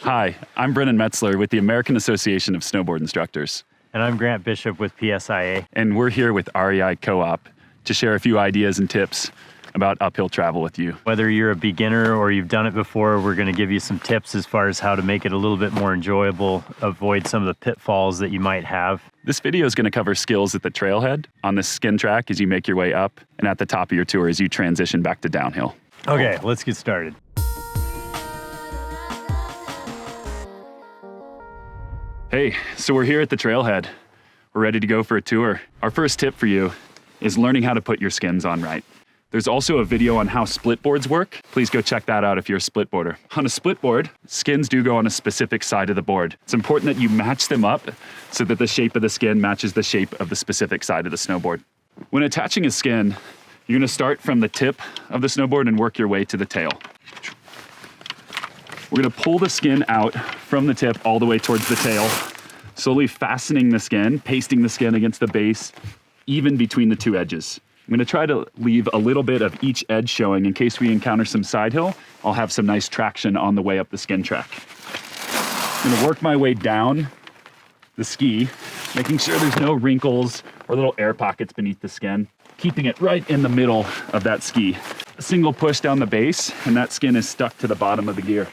Hi, I'm Brennan Metzler with the American Association of Snowboard Instructors. And I'm Grant Bishop with PSIA. And we're here with REI Co-op to share a few ideas and tips about uphill travel with you. Whether you're a beginner or you've done it before, we're going to give you some tips as far as how to make it a little bit more enjoyable, avoid some of the pitfalls that you might have. This video is going to cover skills at the trailhead, on the skin track as you make your way up, and at the top of your tour as you transition back to downhill. Okay, let's get started. Hey, so we're here at the trailhead. We're ready to go for a tour. Our first tip for you is learning how to put your skins on right. There's also a video on how split boards work. Please go check that out if you're a split boarder. On a split board, skins do go on a specific side of the board. It's important that you match them up so that the shape of the skin matches the shape of the specific side of the snowboard. When attaching a skin, you're gonna start from the tip of the snowboard and work your way to the tail. We're gonna pull the skin out from the tip all the way towards the tail, slowly fastening the skin, pasting the skin against the base, even between the two edges. I'm gonna try to leave a little bit of each edge showing in case we encounter some side hill. I'll have some nice traction on the way up the skin track. I'm gonna work my way down the ski, making sure there's no wrinkles or little air pockets beneath the skin, keeping it right in the middle of that ski. A single push down the base and that skin is stuck to the bottom of the gear.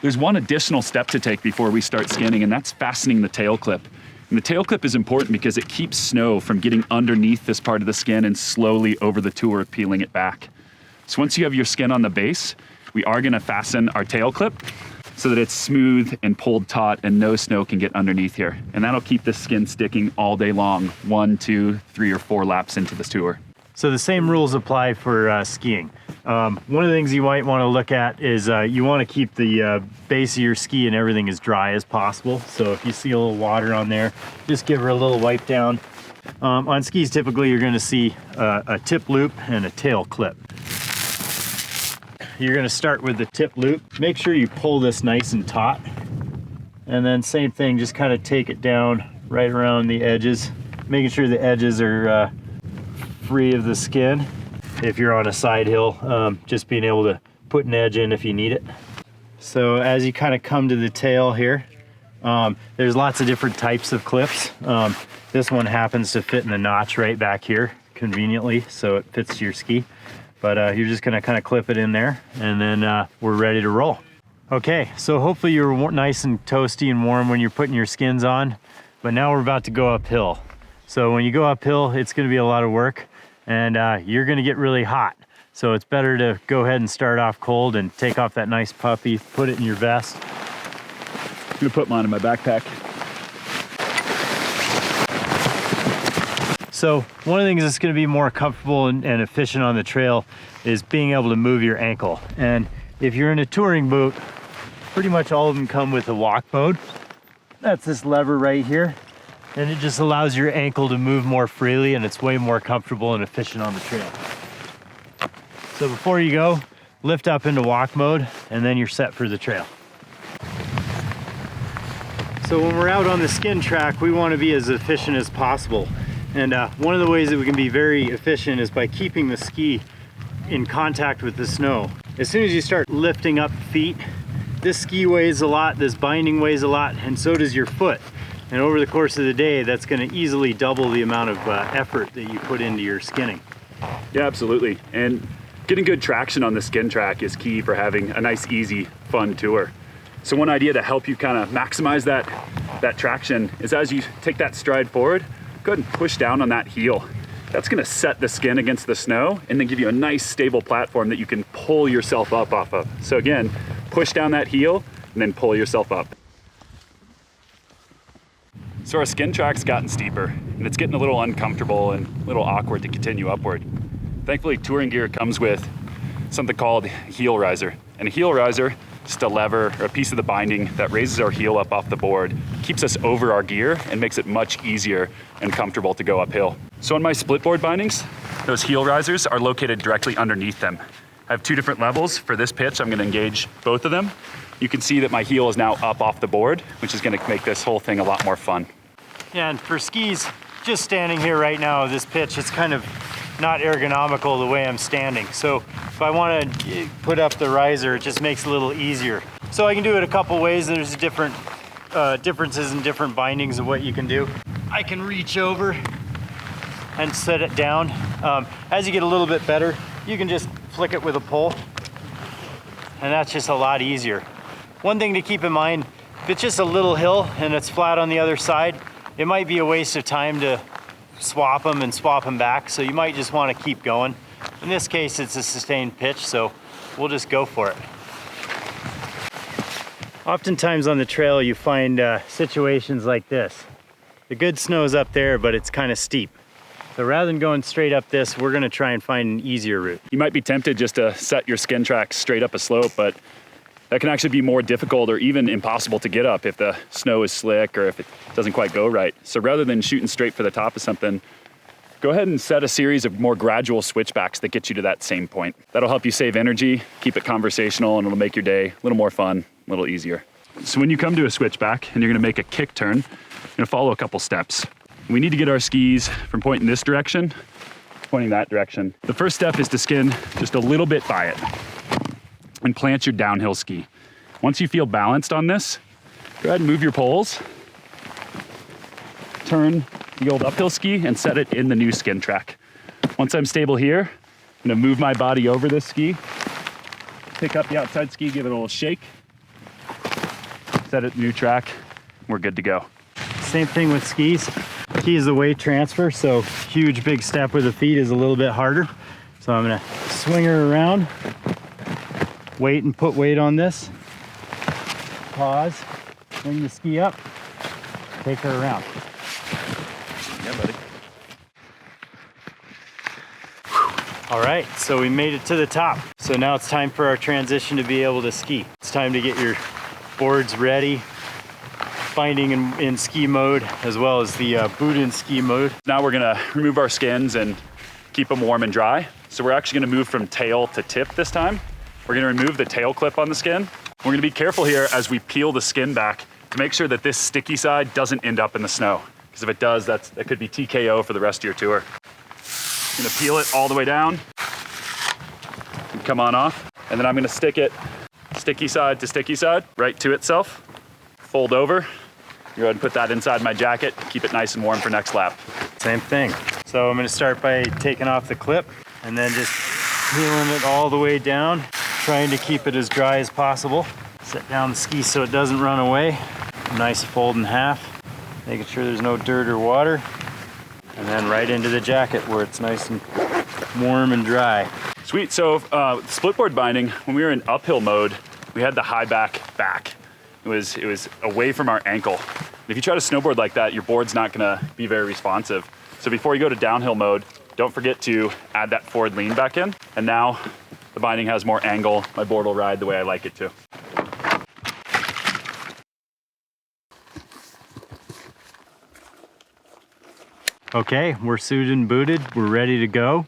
There's one additional step to take before we start skinning, and that's fastening the tail clip. And the tail clip is important because it keeps snow from getting underneath this part of the skin and slowly over the tour peeling it back. So once you have your skin on the base, we are gonna fasten our tail clip so that it's smooth and pulled taut and no snow can get underneath here. And that'll keep the skin sticking all day long, 1, 2, 3, or 4 laps into the tour. So the same rules apply for skiing. One of the things you might want to look at is you want to keep the base of your ski and everything as dry as possible. So if you see a little water on there, just give her a little wipe down. On skis, typically you're going to see a tip loop and a tail clip. You're going to start with the tip loop. Make sure you pull this nice and taut. And then same thing, just kind of take it down right around the edges, making sure the edges are free of the skin. If you're on a side hill, just being able to put an edge in if you need it. So as you kind of come to the tail here, there's lots of different types of clips. This one happens to fit in the notch right back here conveniently, so it fits to your ski. But you're just gonna kind of clip it in there, and then we're ready to roll. Okay, so hopefully you're nice and toasty and warm when you're putting your skins on, but now we're about to go uphill. So when you go uphill, it's gonna be a lot of work, and you're gonna get really hot. So it's better to go ahead and start off cold and take off that nice puffy, put it in your vest. I'm gonna put mine in my backpack. So one of the things that's gonna be more comfortable and efficient on the trail is being able to move your ankle. And if you're in a touring boot, pretty much all of them come with a walk mode. That's this lever right here. And it just allows your ankle to move more freely, and it's way more comfortable and efficient on the trail. So before you go, lift up into walk mode, and then you're set for the trail. So when we're out on the skin track, we want to be as efficient as possible. And one of the ways that we can be very efficient is by keeping the ski in contact with the snow. As soon as you start lifting up feet, this ski weighs a lot, this binding weighs a lot, and so does your foot. And over the course of the day, that's going to easily double the amount of effort that you put into your skinning. Yeah, absolutely. And getting good traction on the skin track is key for having a nice, easy, fun tour. So one idea to help you kind of maximize that traction is as you take that stride forward, go ahead and push down on that heel. That's going to set the skin against the snow and then give you a nice, stable platform that you can pull yourself up off of. So again, push down that heel and then pull yourself up. So our skin track's gotten steeper and it's getting a little uncomfortable and a little awkward to continue upward. Thankfully, touring gear comes with something called heel riser. And a heel riser, just a lever or a piece of the binding that raises our heel up off the board, keeps us over our gear and makes it much easier and comfortable to go uphill. So on my split board bindings, those heel risers are located directly underneath them. I have 2 different levels. For this pitch, I'm gonna engage both of them. You can see that my heel is now up off the board, which is gonna make this whole thing a lot more fun. Yeah, and for skis, just standing here right now, this pitch, it's kind of not ergonomical the way I'm standing. So if I want to put up the riser, it just makes it a little easier. So I can do it a couple ways. There's different differences in different bindings of what you can do. I can reach over and set it down. As you get a little bit better, you can just flick it with a pole, and that's just a lot easier. One thing to keep in mind, if it's just a little hill and it's flat on the other side, it might be a waste of time to swap them and swap them back, so you might just want to keep going. In this case, it's a sustained pitch, so we'll just go for it. Oftentimes on the trail, you find situations like this. The good snow's up there, but it's kind of steep. So rather than going straight up this, we're gonna try and find an easier route. You might be tempted just to set your skin track straight up a slope, but that can actually be more difficult or even impossible to get up if the snow is slick or if it doesn't quite go right. So rather than shooting straight for the top of something, go ahead and set a series of more gradual switchbacks that get you to that same point. That'll help you save energy, keep it conversational, and it'll make your day a little more fun, a little easier. So when you come to a switchback and you're gonna make a kick turn, you're gonna follow a couple steps. We need to get our skis from pointing this direction, pointing that direction. The first step is to skin just a little bit by it and plant your downhill ski. Once you feel balanced on this, go ahead and move your poles, turn the old uphill ski and set it in the new skin track. Once I'm stable here, I'm gonna move my body over this ski, pick up the outside ski, give it a little shake, set it new track, we're good to go. Same thing with skis. Key is the weight transfer, so huge big step with the feet is a little bit harder. So I'm gonna swing her around, wait and put weight on this, pause, bring the ski up, take her around. Yeah, buddy. All right, so we made it to the top. So now it's time for our transition to be able to ski. It's time to get your boards ready, binding in ski mode, as well as the boot in ski mode. Now we're gonna remove our skins and keep them warm and dry. So we're actually gonna move from tail to tip this time. We're gonna remove the tail clip on the skin. We're gonna be careful here as we peel the skin back to make sure that this sticky side doesn't end up in the snow. Because if it does, that could be TKO for the rest of your tour. I'm gonna peel it all the way down and come on off. And then I'm gonna stick it sticky side to sticky side, right to itself, fold over. Go ahead and put that inside my jacket, keep it nice and warm for next lap. Same thing. So I'm gonna start by taking off the clip and then just peeling it all the way down, trying to keep it as dry as possible. Set down the ski so it doesn't run away. Nice fold in half, making sure there's no dirt or water. And then right into the jacket where it's nice and warm and dry. Sweet, so splitboard binding, when we were in uphill mode, we had the high back. It was away from our ankle. If you try to snowboard like that, your board's not gonna be very responsive. So before you go to downhill mode, don't forget to add that forward lean back in. And now the binding has more angle. My board will ride the way I like it to. Okay, we're suited and booted, we're ready to go.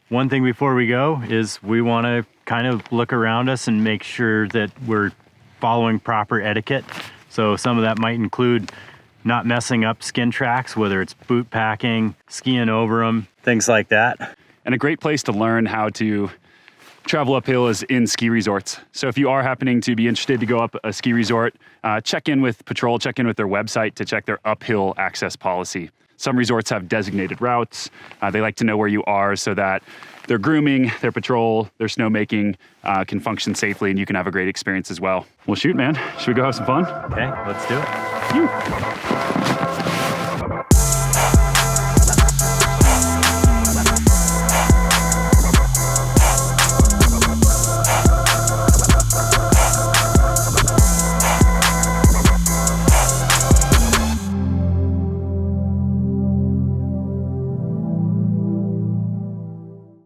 One thing before we go is we wanna kind of look around us and make sure that we're following proper etiquette. So some of that might include not messing up skin tracks, whether it's boot packing, skiing over them, things like that. And a great place to learn how to travel uphill is in ski resorts. So if you are happening to be interested to go up a ski resort, check in with Patrol, check in with their website to check their uphill access policy. Some resorts have designated routes. They like to know where you are so that their grooming, their patrol, their snowmaking can function safely and you can have a great experience as well. Well, shoot, man. Should we go have some fun? Okay, let's do it. Phew.